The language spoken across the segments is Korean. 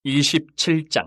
27장.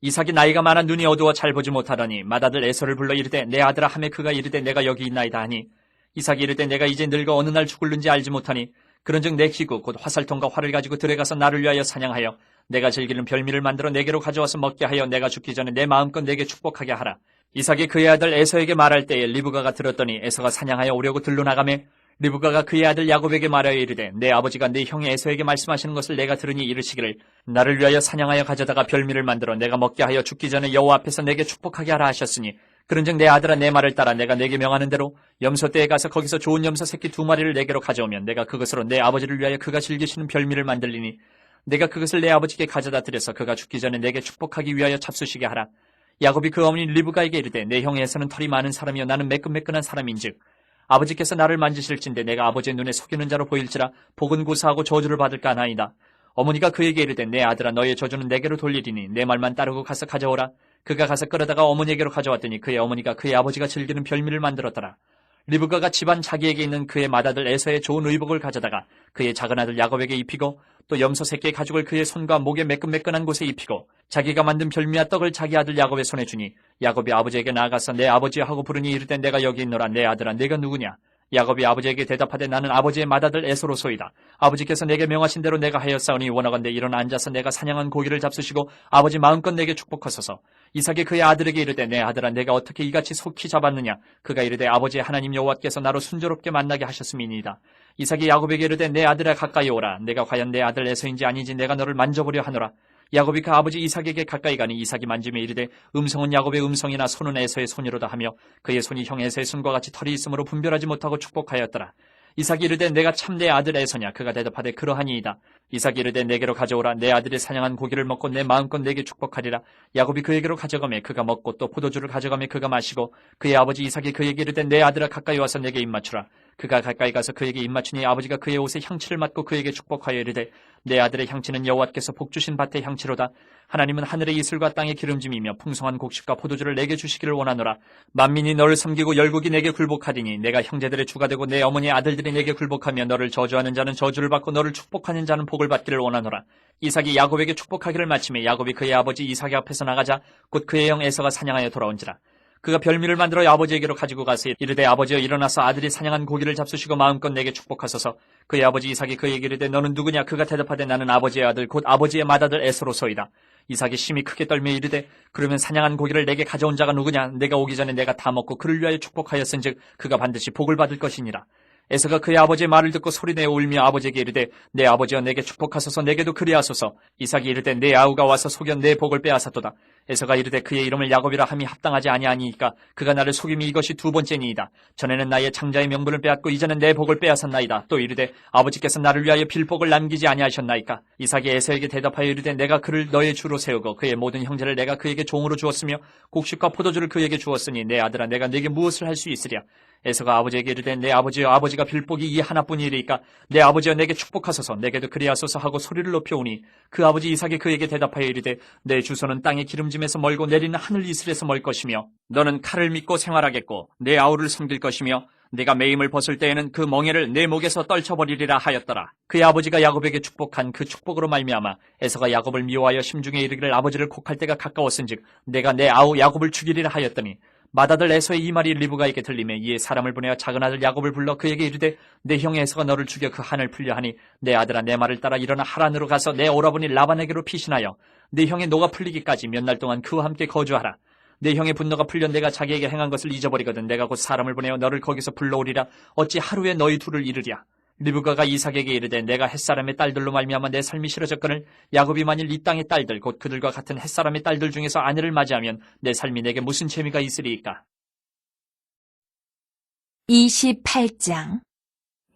이삭이 나이가 많아 눈이 어두워 잘 보지 못하더니 맏아들 에서를 불러 이르되 내 아들아 하매 그가 이르되 내가 여기 있나이다 하니 이삭이 이르되 내가 이제 늙어 어느 날 죽을는지 알지 못하니 그런즉 내 기구 곧 화살통과 활을 가지고 들에 가서 나를 위하여 사냥하여 내가 즐기는 별미를 만들어 내게로 가져와서 먹게 하여 내가 죽기 전에 내 마음껏 내게 축복하게 하라. 이삭이 그의 아들 에서에게 말할 때에 리브가가 들었더니 에서가 사냥하여 오려고 들로 나가매 리브가가 그의 아들 야곱에게 말하여 이르되 내 아버지가 내 형의 에서에게 말씀하시는 것을 내가 들으니 이르시기를 나를 위하여 사냥하여 가져다가 별미를 만들어 내가 먹게 하여 죽기 전에 여호와 앞에서 내게 축복하게 하라 하셨으니 그런즉 내 아들아 내 말을 따라 내가 내게 명하는 대로 염소떼에 가서 거기서 좋은 염소 새끼 2마리를 내게로 가져오면 내가 그것으로 내 아버지를 위하여 그가 즐기시는 별미를 만들리니 내가 그것을 내 아버지께 가져다 드려서 그가 죽기 전에 내게 축복하기 위하여 잡수시게 하라. 야곱이 그 어머니 리브가에게 이르되 내 형의 에서는 털이 많은 사람이요 나는 매끈매끈한 사람인즉 아버지께서 나를 만지실진데 내가 아버지의 눈에 속이는 자로 보일지라 복은 고사하고 저주를 받을까 하나이다. 어머니가 그에게 이르되 내 아들아 너의 저주는 내게로 돌리리니 내 말만 따르고 가서 가져오라. 그가 가서 끌어다가 어머니에게로 가져왔더니 그의 어머니가 그의 아버지가 즐기는 별미를 만들었더라. 리브가가 집안 자기에게 있는 그의 맏아들 에서의 좋은 의복을 가져다가 그의 작은 아들 야곱에게 입히고 또 염소 새끼의 가죽을 그의 손과 목에 매끈매끈한 곳에 입히고 자기가 만든 별미와 떡을 자기 아들 야곱의 손에 주니 야곱이 아버지에게 나아가서 내 아버지여 하고 부르니 이르되 내가 여기 있노라. 내 아들아 내가 누구냐. 야곱이 아버지에게 대답하되 나는 아버지의 맏아들 에서로소이다. 아버지께서 내게 명하신 대로 내가 하였사오니 원하건대 일어나 앉아서 내가 사냥한 고기를 잡수시고 아버지 마음껏 내게 축복하소서. 이삭이 그의 아들에게 이르되 내 아들아 내가 어떻게 이같이 속히 잡았느냐. 그가 이르되 아버지의 하나님 여호와께서 나로 순조롭게 만나게 하셨음이니이다. 이삭이 야곱에게 이르되 내 아들아 가까이 오라. 내가 과연 내 아들 에서인지 아닌지 내가 너를 만져보려 하노라. 야곱이 그 아버지 이삭에게 가까이 가니 이삭이 만지며 이르되 음성은 야곱의 음성이나 손은 에서의 손이로다 하며 그의 손이 형 에서의 손과 같이 털이 있으므로 분별하지 못하고 축복하였더라. 이삭이 이르되 내가 참 내 아들 에서냐. 그가 대답하되 그러하니이다. 이삭이 이르되 내게로 가져오라. 내 아들이 사냥한 고기를 먹고 내 마음껏 내게 축복하리라. 야곱이 그에게로 가져가매 그가 먹고 또 포도주를 가져가매 그가 마시고 그의 아버지 이삭이 그에게 이르되 내 아들아 가까이 와서 내게 입맞추라. 그가 가까이 가서 그에게 입맞추니 아버지가 그의 옷에 향치를 맡고 그에게 축복하여 이르되 내 아들의 향치는 여호와께서 복주신 밭의 향치로다. 하나님은 하늘의 이슬과 땅의 기름짐이며 풍성한 곡식과 포도주를 내게 주시기를 원하노라. 만민이 너를 섬기고 열국이 내게 굴복하리니 내가 형제들의 주가 되고 내 어머니의 아들들이 내게 굴복하며 너를 저주하는 자는 저주를 받고 너를 축복하는 자는 복을 받기를 원하노라. 이삭이 야곱에게 축복하기를 마치매 야곱이 그의 아버지 이삭의 앞에서 나가자 곧 그의 형 에서가 사냥하여 돌아온지라. 그가 별미를 만들어 아버지에게로 가지고 가서 이르되 아버지여 일어나서 아들이 사냥한 고기를 잡수시고 마음껏 내게 축복하소서. 그의 아버지 이삭이 그에게 이르되 너는 누구냐. 그가 대답하되 나는 아버지의 아들 곧 아버지의 맏아들 에서로소이다. 이삭이 심히 크게 떨며 이르되 그러면 사냥한 고기를 내게 가져온 자가 누구냐. 내가 오기 전에 내가 다 먹고 그를 위하여 축복하였은즉 그가 반드시 복을 받을 것이니라. 에서가 그의 아버지의 말을 듣고 소리내어 울며 아버지에게 이르되 내 아버지여 내게 축복하소서. 내게도 그리하소서. 이삭이 이르되 내 아우가 와서 속여 내 복을 빼앗았도다. 에서가 이르되 그의 이름을 야곱이라 함이 합당하지 아니하니이까 그가 나를 속임이 이것이 2번째니이다. 전에는 나의 장자의 명분을 빼앗고 이제는 내 복을 빼앗았나이다. 또 이르되 아버지께서 나를 위하여 빌복을 남기지 아니하셨나이까. 이삭이 에서에게 대답하여 이르되 내가 그를 너의 주로 세우고 그의 모든 형제를 내가 그에게 종으로 주었으며 곡식과 포도주를 그에게 주었으니 내 아들아 내가 네게 무엇을 할 수 있으랴. 에서가 아버지에게 이르되 내 아버지여 아버지가 빌복이 이 하나뿐이리이까 내 아버지여 내게 축복하소서. 내게도 그리하소서 하고 소리를 높여오니 그 아버지 이삭이 그에게 대답하여 이르되 내 주소는 땅의 기름짐에서 멀고 내리는 하늘 이슬에서 멀 것이며 너는 칼을 믿고 생활하겠고 내 아우를 섬길 것이며 내가 매임을 벗을 때에는 그 멍에를 내 목에서 떨쳐버리리라 하였더라. 그의 아버지가 야곱에게 축복한 그 축복으로 말미암아 에서가 야곱을 미워하여 심중에 이르기를 아버지를 곡할 때가 가까웠은즉 내가 내 아우 야곱을 죽이리라 하였더니 맏아들 에서의 이 말이 리브가에게 들리매 이에 사람을 보내어 작은 아들 야곱을 불러 그에게 이르되 내 형 에서가 너를 죽여 그 한을 풀려 하니 내 아들아 내 말을 따라 일어나 하란으로 가서 내 오라버니 라반에게로 피신하여 내 형의 노가 풀리기까지 몇 날 동안 그와 함께 거주하라. 내 형의 분노가 풀려 내가 자기에게 행한 것을 잊어버리거든 내가 곧 사람을 보내어 너를 거기서 불러오리라. 어찌 하루에 너희 둘을 이르랴. 리브가가 이삭에게 이르되 내가 햇사람의 딸들로 말미암아 내 삶이 싫어졌거늘 야곱이 만일 이 땅의 딸들 곧 그들과 같은 햇사람의 딸들 중에서 아내를 맞이하면 내 삶이 내게 무슨 재미가 있으리이까. 28장.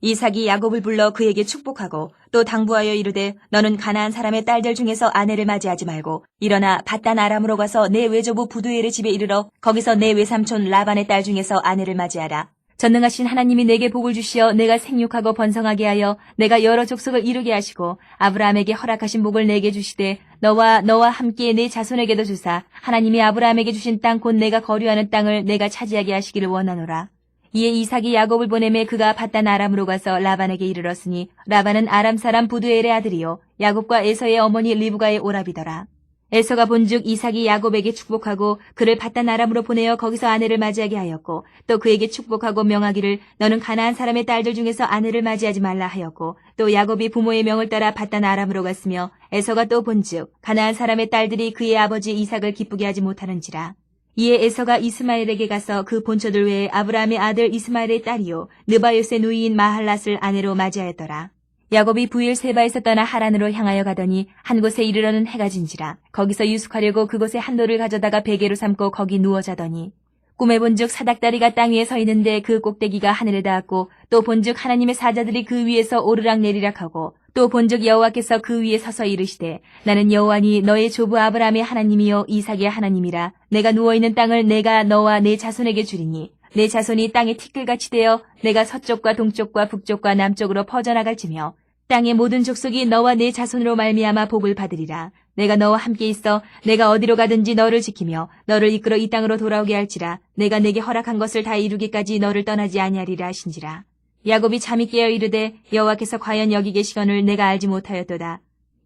이삭이 야곱을 불러 그에게 축복하고 또 당부하여 이르되 너는 가나안 사람의 딸들 중에서 아내를 맞이하지 말고 일어나 밧단 아람으로 가서 내 외조부 부두엘의 집에 이르러 거기서 내 외삼촌 라반의 딸 중에서 아내를 맞이하라. 전능하신 하나님이 내게 복을 주시어 내가 생육하고 번성하게 하여 내가 여러 족속을 이루게 하시고 아브라함에게 허락하신 복을 내게 주시되 너와 함께 내 자손에게도 주사 하나님이 아브라함에게 주신 땅 곧 내가 거류하는 땅을 내가 차지하게 하시기를 원하노라. 이에 이삭이 야곱을 보내매 그가 밧단 아람으로 가서 라반에게 이르렀으니 라반은 아람 사람 부두엘의 아들이요 야곱과 에서의 어머니 리브가의 오라비더라. 에서가 본즉 이삭이 야곱에게 축복하고 그를 paddan 아람으로 보내어 거기서 아내를 맞이하게 하였고 또 그에게 축복하고 명하기를 너는 가나안 사람의 딸들 중에서 아내를 맞이하지 말라 하였고 또 야곱이 부모의 명을 따라 paddan 아람으로 갔으며 에서가 또 본즉 가나안 사람의 딸들이 그의 아버지 이삭을 기쁘게 하지 못하는지라. 이에 에서가 이스마엘에게 가서 그 본처들 외에 아브라함의 아들 이스마엘의 딸이요 느바요스의 누이인 마할랏을 아내로 맞이하였더라. 야곱이 부일 세바에서 떠나 하란으로 향하여 가더니 한 곳에 이르러는 해가 진지라. 거기서 유숙하려고 그곳에 한 돌을 가져다가 베개로 삼고 거기 누워 자더니 꿈에 본즉 사닥다리가 땅 위에 서 있는데 그 꼭대기가 하늘에 닿았고 또 본즉 하나님의 사자들이 그 위에서 오르락 내리락 하고 또 본즉 여호와께서 그 위에 서서 이르시되 나는 여호와니 너의 조부 아브라함의 하나님이요 이삭의 하나님이라. 내가 누워있는 땅을 내가 너와 내 자손에게 주리니 내 자손이 땅의 티끌같이 되어 내가 서쪽과 동쪽과 북쪽과 남쪽으로 퍼져나갈지며 땅의 모든 족속이 너와 내 자손으로 말미암아 복을 받으리라. 내가 너와 함께 있어 내가 어디로 가든지 너를 지키며 너를 이끌어 이 땅으로 돌아오게 할지라. 내가 내게 허락한 것을 다 이루기까지 너를 떠나지 아니하리라 하신지라. 야곱이 잠이 깨어 이르되 여호와께서 과연 여기 계시거늘 내가 알지 못하였도다.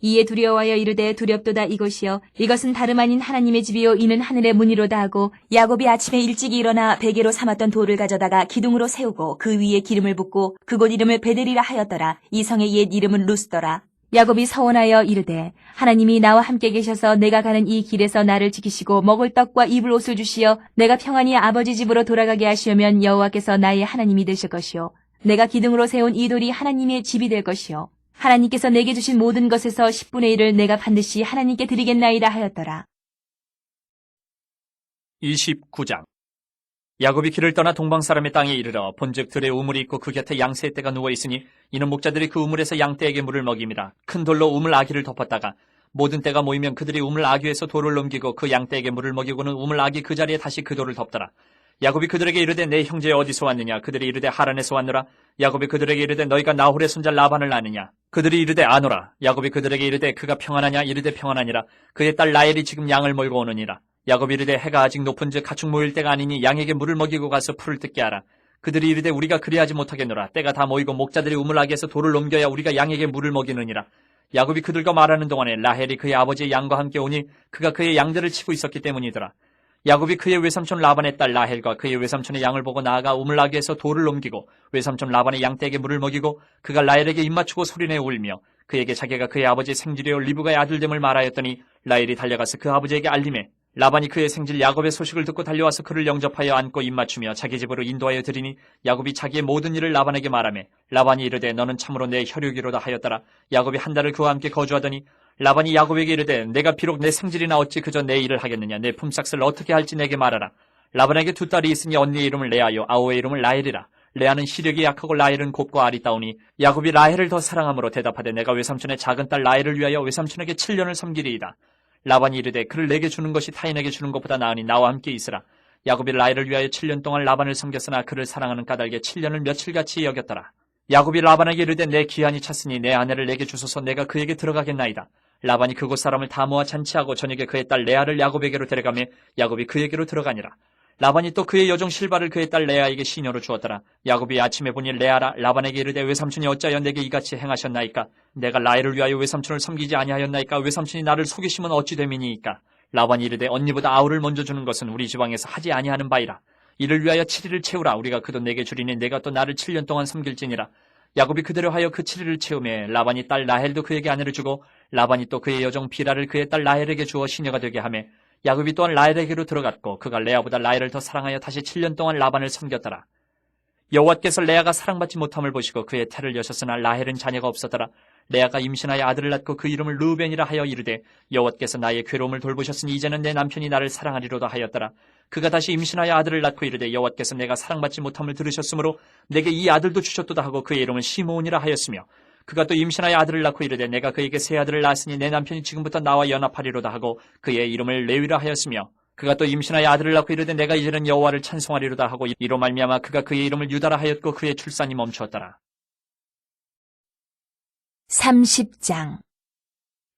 이에 두려워하여 이르되 두렵도다. 이것이여 이것은 다름 아닌 하나님의 집이요 이는 하늘의 문이로다 하고 야곱이 아침에 일찍이 일어나 베개로 삼았던 돌을 가져다가 기둥으로 세우고 그 위에 기름을 붓고 그곳 이름을 베델이라 하였더라. 이 성의 옛 이름은 루스더라. 야곱이 서원하여 이르되 하나님이 나와 함께 계셔서 내가 가는 이 길에서 나를 지키시고 먹을 떡과 입을 옷을 주시어 내가 평안히 아버지 집으로 돌아가게 하시오면 여호와께서 나의 하나님이 되실 것이요 내가 기둥으로 세운 이 돌이 하나님의 집이 될 것이요 하나님께서 내게 주신 모든 것에서 10분의 1을 내가 반드시 하나님께 드리겠나이다 하였더라. 29장. 야곱이 길을 떠나 동방 사람의 땅에 이르러 본즉 들에 우물이 있고 그 곁에 양새의 떼가 누워 있으니 이는 목자들이 그 우물에서 양떼에게 물을 먹임이라. 큰 돌로 우물 아기를 덮었다가 모든 떼가 모이면 그들이 우물 아귀에서 돌을 넘기고 그 양떼에게 물을 먹이고는 우물 아귀 그 자리에 다시 그 돌을 덮더라. 야곱이 그들에게 이르되 내 형제 어디서 왔느냐? 그들이 이르되 하란에서 왔노라. 야곱이 그들에게 이르되 너희가 나홀의 손자 라반을 아느냐? 그들이 이르되 아노라. 야곱이 그들에게 이르되 그가 평안하냐? 이르되 평안하니라. 그의 딸 라헬이 지금 양을 몰고 오느니라. 야곱이 이르되 해가 아직 높은즉 가축 모일 때가 아니니 양에게 물을 먹이고 가서 풀을 뜯게 하라. 그들이 이르되 우리가 그리하지 못하겠노라. 때가 다 모이고 목자들이 우물아기에서 돌을 넘겨야 우리가 양에게 물을 먹이느니라. 야곱이 그들과 말하는 동안에 라헬이 그의 아버지의 양과 함께 오니 그가 그의 양들을 치고 있었기 때문이더라. 야곱이 그의 외삼촌 라반의 딸 라헬과 그의 외삼촌의 양을 보고 나아가 우물아기에서 돌을 넘기고 외삼촌 라반의 양떼에게 물을 먹이고 그가 라헬에게 입맞추고 소리내어 울며 그에게 자기가 그의 아버지의 생질이요 리브가의 아들됨을 말하였더니 라헬이 달려가서 그 아버지에게 알림해 라반이 그의 생질 야곱의 소식을 듣고 달려와서 그를 영접하여 안고 입맞추며 자기 집으로 인도하여 드리니 야곱이 자기의 모든 일을 라반에게 말하매 라반이 이르되 너는 참으로 내 혈육이로다 하였더라. 야곱이 한 달을 그와 함께 거주하더니 라반이 야곱에게 이르되 내가 비록 내 생질이나 어찌 그저 내 일을 하겠느냐. 내 품삯을 어떻게 할지 내게 말하라. 라반에게 두 딸이 있으니 언니의 이름을 레아요 아우의 이름을 라헬이라. 레아는 시력이 약하고 라헬은 곱고 아리따우니 야곱이 라헬을 더 사랑함으로 대답하되 내가 외삼촌의 작은 딸 라헬을 위하여 외삼촌에게 7년을 섬기리이다. 라반이 이르되 그를 내게 주는 것이 타인에게 주는 것보다 나으니 나와 함께 있으라. 야곱이 라헬을 위하여 7년 동안 라반을 섬겼으나 그를 사랑하는 까닭에 7년을 며칠같이 여겼더라. 야곱이 라반에게 이르되 내 기한이 찼으니 내 아내를 내게 주소서 내가 그에게 들어가겠나이다. 라반이 그곳 사람을 다 모아 잔치하고 저녁에 그의 딸 레아를 야곱에게로 데려가며 야곱이 그에게로 들어가니라. 라반이 또 그의 여종 실바를 그의 딸 레아에게 시녀로 주었더라. 야곱이 아침에 보니 레아라. 라반에게 이르되 외삼촌이 어찌하여 내게 이같이 행하셨나이까? 내가 라헬을 위하여 외삼촌을 섬기지 아니하였나이까? 외삼촌이 나를 속이시면 어찌 됨이니이까? 라반이 이르되 언니보다 아우를 먼저 주는 것은 우리 지방에서 하지 아니하는 바이라. 이를 위하여 7일을 채우라. 우리가 그 돈 내게 주리니 내가 또 나를 7년 동안 섬길지니라. 야곱이 그대로 하여 그 7일을 채우매 라반이 딸 라헬도 그에게 아내를 주고 라반이 또 그의 여종 비라를 그의 딸 라헬에게 주어 시녀가 되게 하매 야곱이 또한 라헬에게로 들어갔고 그가 레아보다 라헬을 더 사랑하여 다시 7년 동안 라반을 섬겼더라. 여호와께서 레아가 사랑받지 못함을 보시고 그의 태를 여셨으나 라헬은 자녀가 없었더라. 레아가 임신하여 아들을 낳고 그 이름을 르우벤이라 하여 이르되 여호와께서 나의 괴로움을 돌보셨으니 이제는 내 남편이 나를 사랑하리로다 하였더라. 그가 다시 임신하여 아들을 낳고 이르되 여호와께서 내가 사랑받지 못함을 들으셨으므로 내게 이 아들도 주셨도다 하고 그의 이름을 시므온이라 하였으며 그가 또 임신하여 아들을 낳고 이르되 내가 그에게 세 아들을 낳았으니 내 남편이 지금부터 나와 연합하리로다 하고 그의 이름을 레위라 하였으며 그가 또 임신하여 아들을 낳고 이르되 내가 이제는 여호와를 찬송하리로다 하고 이로 말미암아 그가 그의 이름을 유다라 하였고 그의 출산이 멈추었더라. 30장.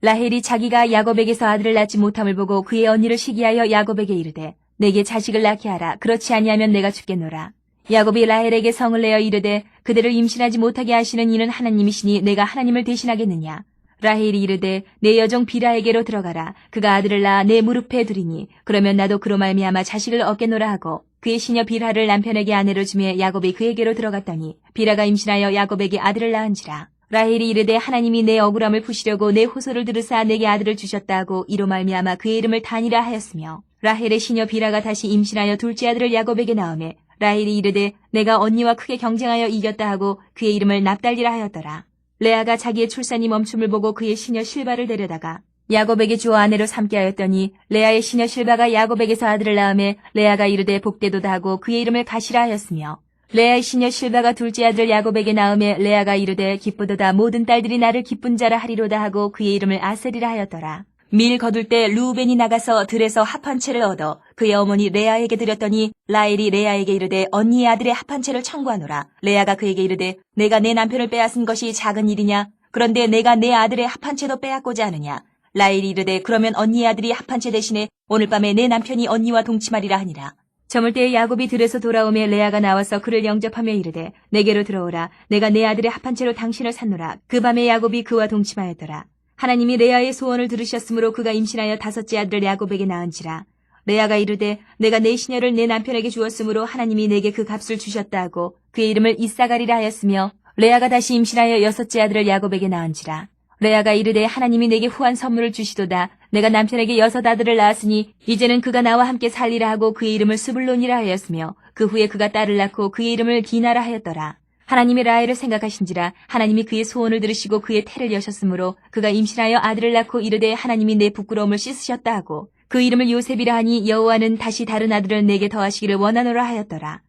라헬이 자기가 야곱에게서 아들을 낳지 못함을 보고 그의 언니를 시기하여 야곱에게 이르되 내게 자식을 낳게 하라. 그렇지 아니하면 내가 죽겠노라. 야곱이 라헬에게 성을 내어 이르되 그대를 임신하지 못하게 하시는 이는 하나님이시니 내가 하나님을 대신하겠느냐. 라헬이 이르되 내 여종 비라에게로 들어가라. 그가 아들을 낳아 내 무릎에 두리니 그러면 나도 그로 말미암아 자식을 얻겠노라 하고 그의 시녀 빌하를 남편에게 아내로 주매 야곱이 그에게로 들어갔더니 빌하가 임신하여 야곱에게 아들을 낳은지라. 라헬이 이르되 하나님이 내 억울함을 푸시려고 내 호소를 들으사 내게 아들을 주셨다 하고 이로 말미암아 그의 이름을 단이라 하였으며 라헬의 시녀 빌하가 다시 임신하여 둘째 아들을 야곱에게 낳으매 라헬이 이르되 내가 언니와 크게 경쟁하여 이겼다 하고 그의 이름을 납달리라 하였더라. 레아가 자기의 출산이 멈춤을 보고 그의 시녀 실바를 데려다가 야곱에게 주어 아내로 삼게 하였더니 레아의 시녀 실바가 야곱에게서 아들을 낳으매 레아가 이르되 복되도다 하고 그의 이름을 가시라 하였으며 레아의 시녀 실바가 둘째 아들을 야곱에게 낳으매 레아가 이르되 기쁘도다 모든 딸들이 나를 기쁜 자라 하리로다 하고 그의 이름을 아셀이라 하였더라. 밀 거둘 때 루우벤이 나가서 들에서 합 한 채를 얻어 그의 어머니 레아에게 드렸더니 라헬이 레아에게 이르되 언니의 아들의 합 한 채를 청구하노라. 레아가 그에게 이르되 내가 내 남편을 빼앗은 것이 작은 일이냐? 그런데 내가 내 아들의 합 한 채도 빼앗고자 하느냐? 라헬이 이르되 그러면 언니의 아들이 합 한 채 대신에 오늘 밤에 내 남편이 언니와 동침하리라 하니라. 저물 때에 야곱이 들에서 돌아오며 레아가 나와서 그를 영접하며 이르되 내게로 들어오라. 내가 내 아들의 합 한 채로 당신을 샀노라. 그 밤에 야곱이 그와 동침하였더라. 하나님이 레아의 소원을 들으셨으므로 그가 임신하여 다섯째 아들을 야곱에게 낳은지라. 레아가 이르되 내가 내 시녀를 내 남편에게 주었으므로 하나님이 내게 그 값을 주셨다 하고 그의 이름을 이사가리라 하였으며 레아가 다시 임신하여 여섯째 아들을 야곱에게 낳은지라. 레아가 이르되 하나님이 내게 후한 선물을 주시도다. 내가 남편에게 여섯 아들을 낳았으니 이제는 그가 나와 함께 살리라 하고 그의 이름을 스불론이라 하였으며 그 후에 그가 딸을 낳고 그의 이름을 디나라 하였더라. 하나님이 라헬을 생각하신지라. 하나님이 그의 소원을 들으시고 그의 태를 여셨으므로 그가 임신하여 아들을 낳고 이르되 하나님이 내 부끄러움을 씻으셨다 하고 그 이름을 요셉이라 하니 여호와는 다시 다른 아들을 내게 더하시기를 원하노라 하였더라.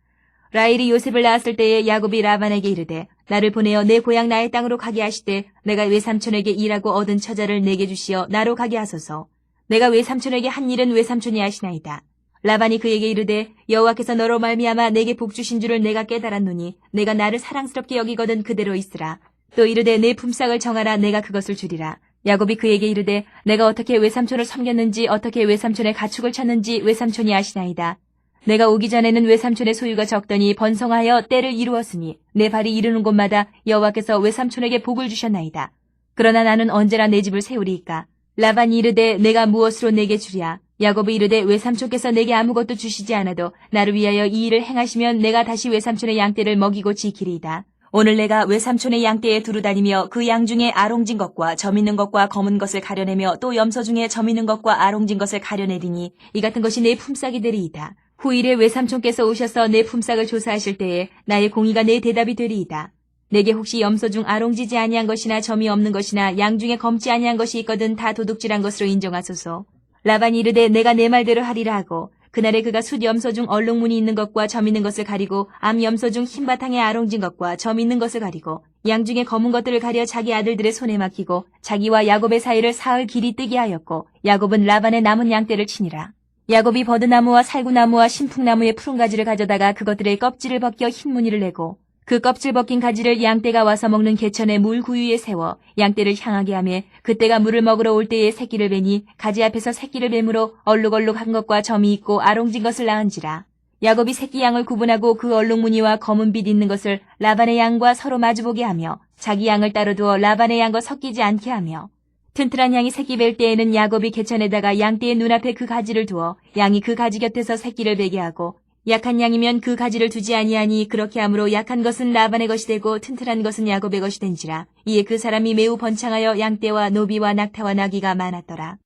라헬이 요셉을 낳았을 때에 야곱이 라반에게 이르되 나를 보내어 내 고향 나의 땅으로 가게 하시되 내가 외삼촌에게 일하고 얻은 처자를 내게 주시어 나로 가게 하소서. 내가 외삼촌에게 한 일은 외삼촌이 하시나이다. 라반이 그에게 이르되 여호와께서 너로 말미암아 내게 복 주신 줄을 내가 깨달았노니 내가 나를 사랑스럽게 여기거든 그대로 있으라. 또 이르되 내 품삯을 정하라. 내가 그것을 주리라. 야곱이 그에게 이르되 내가 어떻게 외삼촌을 섬겼는지 어떻게 외삼촌의 가축을 쳤는지 외삼촌이 아시나이다. 내가 오기 전에는 외삼촌의 소유가 적더니 번성하여 때를 이루었으니 내 발이 이르는 곳마다 여호와께서 외삼촌에게 복을 주셨나이다. 그러나 나는 언제나 내 집을 세우리이까. 라반이 이르되 내가 무엇으로 내게 주랴. 야곱이 이르되 외삼촌께서 내게 아무것도 주시지 않아도 나를 위하여 이 일을 행하시면 내가 다시 외삼촌의 양떼를 먹이고 지키리이다. 오늘 내가 외삼촌의 양떼에 두루다니며 그 양 중에 아롱진 것과 점 있는 것과 검은 것을 가려내며 또 염소 중에 점 있는 것과 아롱진 것을 가려내리니 이 같은 것이 내 품삯이 되리이다. 후일에 외삼촌께서 오셔서 내 품삯을 조사하실 때에 나의 공의가 내 대답이 되리이다. 내게 혹시 염소 중 아롱지지 아니한 것이나 점이 없는 것이나 양 중에 검지 아니한 것이 있거든 다 도둑질한 것으로 인정하소서. 라반이 이르되 내가 내 말대로 하리라 하고 그날에 그가 숫 염소 중 얼룩무늬 있는 것과 점 있는 것을 가리고 암 염소 중 흰 바탕에 아롱진 것과 점 있는 것을 가리고 양 중에 검은 것들을 가려 자기 아들들의 손에 맡기고 자기와 야곱의 사이를 사흘 길이 뜨게 하였고 야곱은 라반의 남은 양떼를 치니라. 야곱이 버드나무와 살구나무와 신풍나무의 푸른 가지를 가져다가 그것들의 껍질을 벗겨 흰 무늬를 내고 그 껍질 벗긴 가지를 양떼가 와서 먹는 개천의 물 구유에 세워 양떼를 향하게 하며 그때가 물을 먹으러 올 때에 새끼를 베니 가지 앞에서 새끼를 뱀으로 얼룩얼룩한 것과 점이 있고 아롱진 것을 낳은지라. 야곱이 새끼 양을 구분하고 그 얼룩무늬와 검은 빛 있는 것을 라반의 양과 서로 마주보게 하며 자기 양을 따로 두어 라반의 양과 섞이지 않게 하며 튼튼한 양이 새끼 뵐 때에는 야곱이 개천에다가 양떼의 눈앞에 그 가지를 두어 양이 그 가지 곁에서 새끼를 베게 하고 약한 양이면 그 가지를 두지 아니하니 그렇게 함으로 약한 것은 라반의 것이 되고 튼튼한 것은 야곱의 것이 된지라. 이에 그 사람이 매우 번창하여 양떼와 노비와 낙타와 나귀가 많았더라.